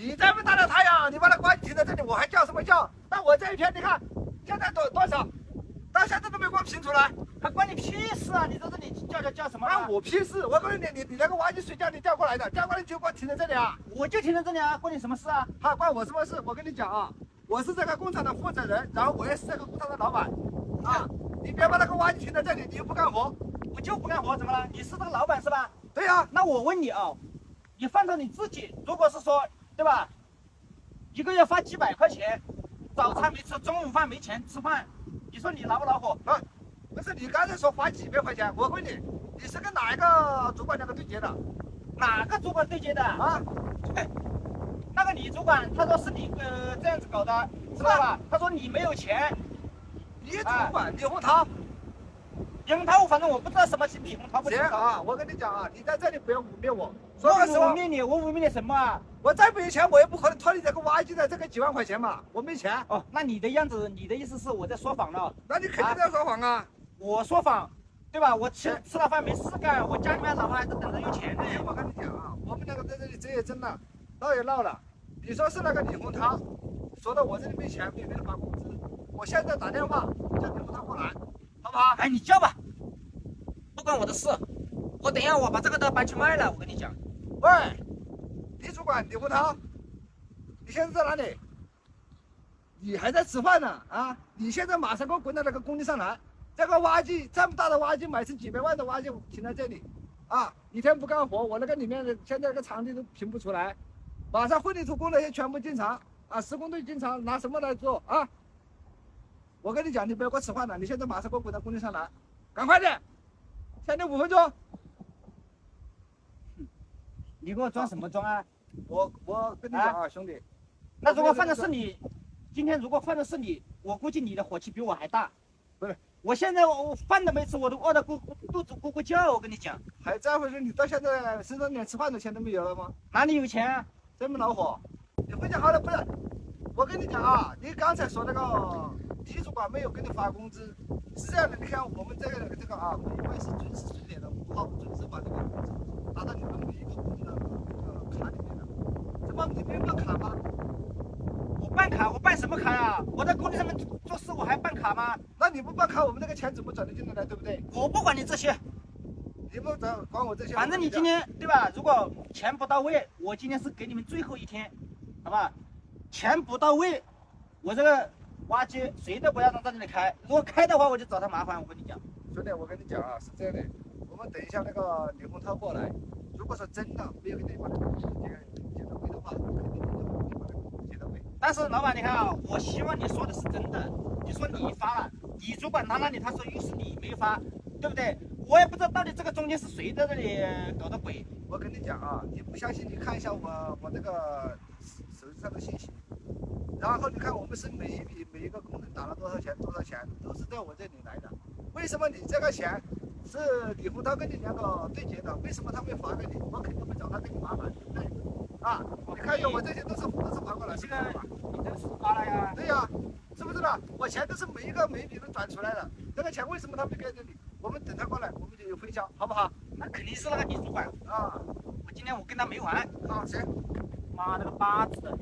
你这么大的太阳，你把它关停在这里，我还叫什么叫？那我这一天你看，现在多少？到现在都没给我评出来，还关你屁事啊！你在这里叫什么？关我屁事！我告诉你，你那个挖机谁叫你调过来的？调过来就给我停在这里啊！我就停在这里啊，关你什么事啊？好，关我什么事？我跟你讲啊，我是这个工厂的负责人，然后我也是这个工厂的老板啊！你别把那个挖机停在这里，你又不干活。我就不干活，怎么了？你是这个老板是吧？对呀、那我问你啊，你放到你自己，如果是说，对吧？一个月发几百块钱，早餐没吃，中午饭没钱吃饭，你说你恼不恼火？啊，不是你刚才说花几百块钱，我问你，你是跟哪一个主管两个对接的哪个主管对接的？啊？那个李主管他说是你这样子搞的，知道吧？他说你没有钱，李主管李洪涛。李洪涛，反正我不知道什么是李洪涛不行知道。啊，我跟你讲啊，你在这里不要污蔑我。我说实话污蔑你，我污蔑你什么啊？我再没钱，我也不可能拖你这个挖机的这个几万块钱嘛，我没钱。哦，那你的样子，你的意思是我在说谎了？那你肯定在说谎啊！我说谎，对吧？我吃了饭没事干，我家里面老婆还在等着有钱呢。我跟你讲啊，我们两个在这里这也真的闹也闹了。你说是那个李洪涛说的我这里没钱，没给他发工资，我现在打电话叫李洪涛过来，好不好？哎，你叫吧，不关我的事。我等一下我把这个都搬去卖了，我跟你讲。喂，李主管李洪涛，你现在在哪里？你还在吃饭呢啊！你现在马上给我滚到那个工地上来！这个挖机这么大的挖机，买成几百万的挖机停在这里，啊，一天不干活，我那个里面的现在那个场地都评不出来，马上混凝土工那些全部进场啊，施工队进场拿什么来做啊？我跟你讲，你不要给我吃饭了，你现在马上给我滚到工地上来，赶快点，限你5分钟。你给我装什么装啊？我跟你讲啊，兄弟，那如果换的是你，今天如果换的是你，我估计你的火气比我还大。不是，我现在我饭都没吃，我都饿得肚子咕咕叫。我跟你讲，还在乎说你到现在身上连吃饭的钱都没有了吗？哪里有钱啊？这么恼火？你回家好了，不是？我跟你讲啊，你刚才说那个李主管没有给你发工资，是这样的，你看我们这个啊，每位是准时准点的5号准时把这个工资打到你们每一个工的那个卡里面的。怎么你没有办卡吗？我办卡，我办什么卡呀？我在工地上面做事，我还办卡吗？那你不办卡，我们那个钱怎么转得进来呢？对不对？我不管你这些，你不管我这些，反正你今天对吧？如果钱不到位，我今天是给你们最后一天，好吧？钱不到位，我这个挖机谁都不要让在这里开。如果开的话，我就找他麻烦。我跟你讲，兄弟，我跟你讲啊，是这样的，我们等一下那个李洪涛过来，如果说真的没有给你把那个工资结到位的话，肯定就给你把那个工资结到位。但是老板你看啊，我希望你说的是真的。你说你发了，李主管拿那里，他说又是你没发，对不对？我也不知道到底这个中间是谁在这里搞的鬼。我跟你讲啊，你不相信你看一下我这个手机上的信息，然后你看我们是每一个工程打了多少钱，都是在我这里来的。为什么你这个钱是李洪涛跟你两个对接的？为什么他会发给你？我肯定会找他跟你麻烦，对不对？啊，你看一下我这些都是发过来，这个吧？你这个是发了呀？对呀，是不是的？我钱都是每一笔都转出来的，这个钱为什么他没给你？我们等他过来，我们就有分销，好不好？那肯定是那个李主管啊，我今天我跟他没完。好，行。妈的个巴子的！